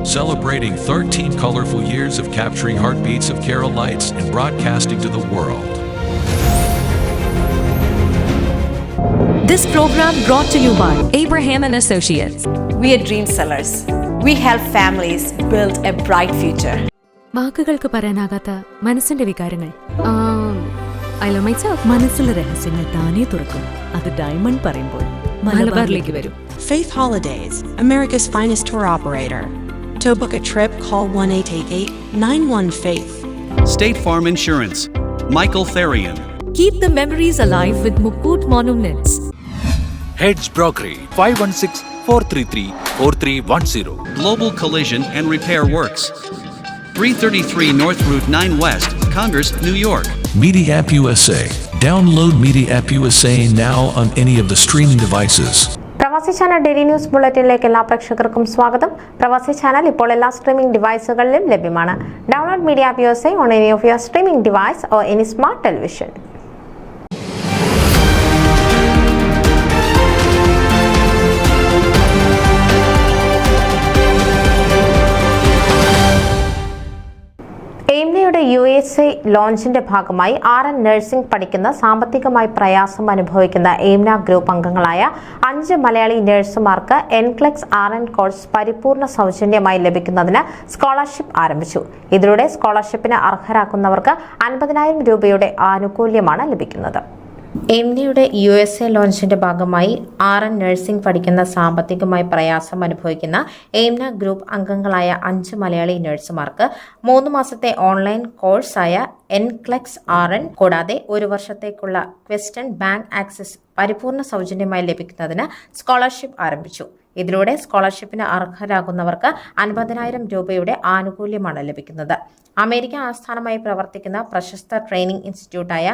celebrating 13 colorful years of capturing heartbeats of Keralites and broadcasting to the world. This program brought to you by Abraham and Associates. We are dream sellers. We help families build a bright future. വാക്കുകൾക്ക് പറയാനാകാത്ത മനസ്സിന്റെ വികാരങ്ങൾ. I love myself. മനസ്സിലെ രഹസ്യങ്ങൾ താനേ തുറക്കും. അത് diamond പറയുമ്പോൾ മലബാറിലേക്ക് വരും. Faith Holidays, America's finest tour operator. To book a trip, call 1-888-91-FAITH. State Farm Insurance, Michael Therian. Keep the memories alive with Mukut Monuments. Heads Brokery 516-433-4310. Global Collision and Repair Works, 333 North Route 9 West, Congress, New York. Media App USA. Download Media App USA now on any of the streaming devices. പ്രവാസി channel daily news ബുള്ളറ്റിനിലേക്ക് എല്ലാ പ്രേക്ഷകർക്കും സ്വാഗതം. പ്രവാസി channel ഇപ്പോൾ എല്ലാ streaming ഡിവൈസുകളിലും ലഭ്യമാണ്. Download media app USA on any of your streaming device or any smart television. എയിംനയുടെ USA ലോഞ്ചിന്റെ ഭാഗമായി RN nursing പഠിക്കുന്ന സാമ്പത്തികമായി പ്രയാസം അനുഭവിക്കുന്ന എയിംന ഗ്രൂപ്പ് അംഗങ്ങളായ 5 മലയാളി നഴ്സുമാർക്ക് എൻക്ലെക്സ് RN കോഴ്സ് പരിപൂർണ സൗജന്യമായി ലഭിക്കുന്നതിന് സ്കോളർഷിപ്പ് ആരംഭിച്ചു. ഇതിലൂടെ സ്കോളർഷിപ്പിന് അർഹരാക്കുന്നവർക്ക് 50,000 രൂപയുടെ ആനുകൂല്യമാണ് ലഭിക്കുന്നത്. എയിംനയുടെ USA ലോഞ്ചിന്റെ ഭാഗമായി RN നഴ്സിംഗ് പഠിക്കുന്ന സാമ്പത്തികമായി പ്രയാസം അനുഭവിക്കുന്ന എയിംന ഗ്രൂപ്പ് അംഗങ്ങളായ 5 മലയാളി നഴ്സുമാർക്ക് 3 മാസത്തെ ഓൺലൈൻ കോഴ്സായ എൻക്ലെക്സ് RN കൂടാതെ 1 വർഷത്തേക്കുള്ള ക്വസ്റ്റൻ ബാങ്ക് ആക്സസ് പരിപൂർണ സൗജന്യമായി ലഭിക്കുന്നതിന് സ്കോളർഷിപ്പ് ആരംഭിച്ചു. ഇതിലൂടെ സ്കോളർഷിപ്പിന് അർഹരാകുന്നവർക്ക് 50,000 രൂപയുടെ ആനുകൂല്യമാണ് ലഭിക്കുന്നത്. അമേരിക്ക ആസ്ഥാനമായി പ്രവർത്തിക്കുന്ന പ്രശസ്ത ട്രെയിനിംഗ് ഇൻസ്റ്റിറ്റ്യൂട്ടായ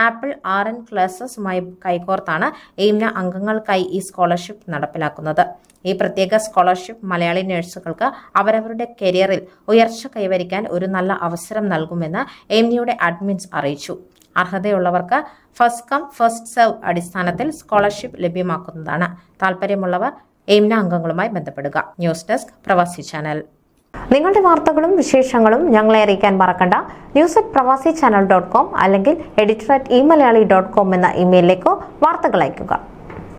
ആപ്പിൾ RN ക്ലാസസുമായി കൈകോർത്താണ് എയിംന അംഗങ്ങൾക്കായി ഈ സ്കോളർഷിപ്പ് നടപ്പിലാക്കുന്നത്. ഈ പ്രത്യേക സ്കോളർഷിപ്പ് മലയാളി നഴ്സുകൾക്ക് അവരവരുടെ കരിയറിൽ ഉയർച്ച കൈവരിക്കാൻ ഒരു നല്ല അവസരം നൽകുമെന്ന് എയിംനയുടെ അഡ്മിൻസ് അറിയിച്ചു. അർഹതയുള്ളവർക്ക് ഫസ്റ്റ് കം ഫസ്റ്റ് സെർവ് അടിസ്ഥാനത്തിൽ സ്കോളർഷിപ്പ് ലഭ്യമാക്കുന്നതാണ്. താല്പര്യമുള്ളവർ എയിംന അംഗങ്ങളുമായി ബന്ധപ്പെടുക. ന്യൂസ് ഡെസ്ക് പ്രവാസി ചാനൽ. നിങ്ങളുടെ വാർത്തകളും വിശേഷങ്ങളും ഞങ്ങളെ അറിയിക്കാൻ മറക്കണ്ട. news@pravasichannel.com അല്ലെങ്കിൽ editor@eMalayali.com എന്ന ഇമെയിലിലേക്കോ വാർത്തകൾ അയയ്ക്കുക.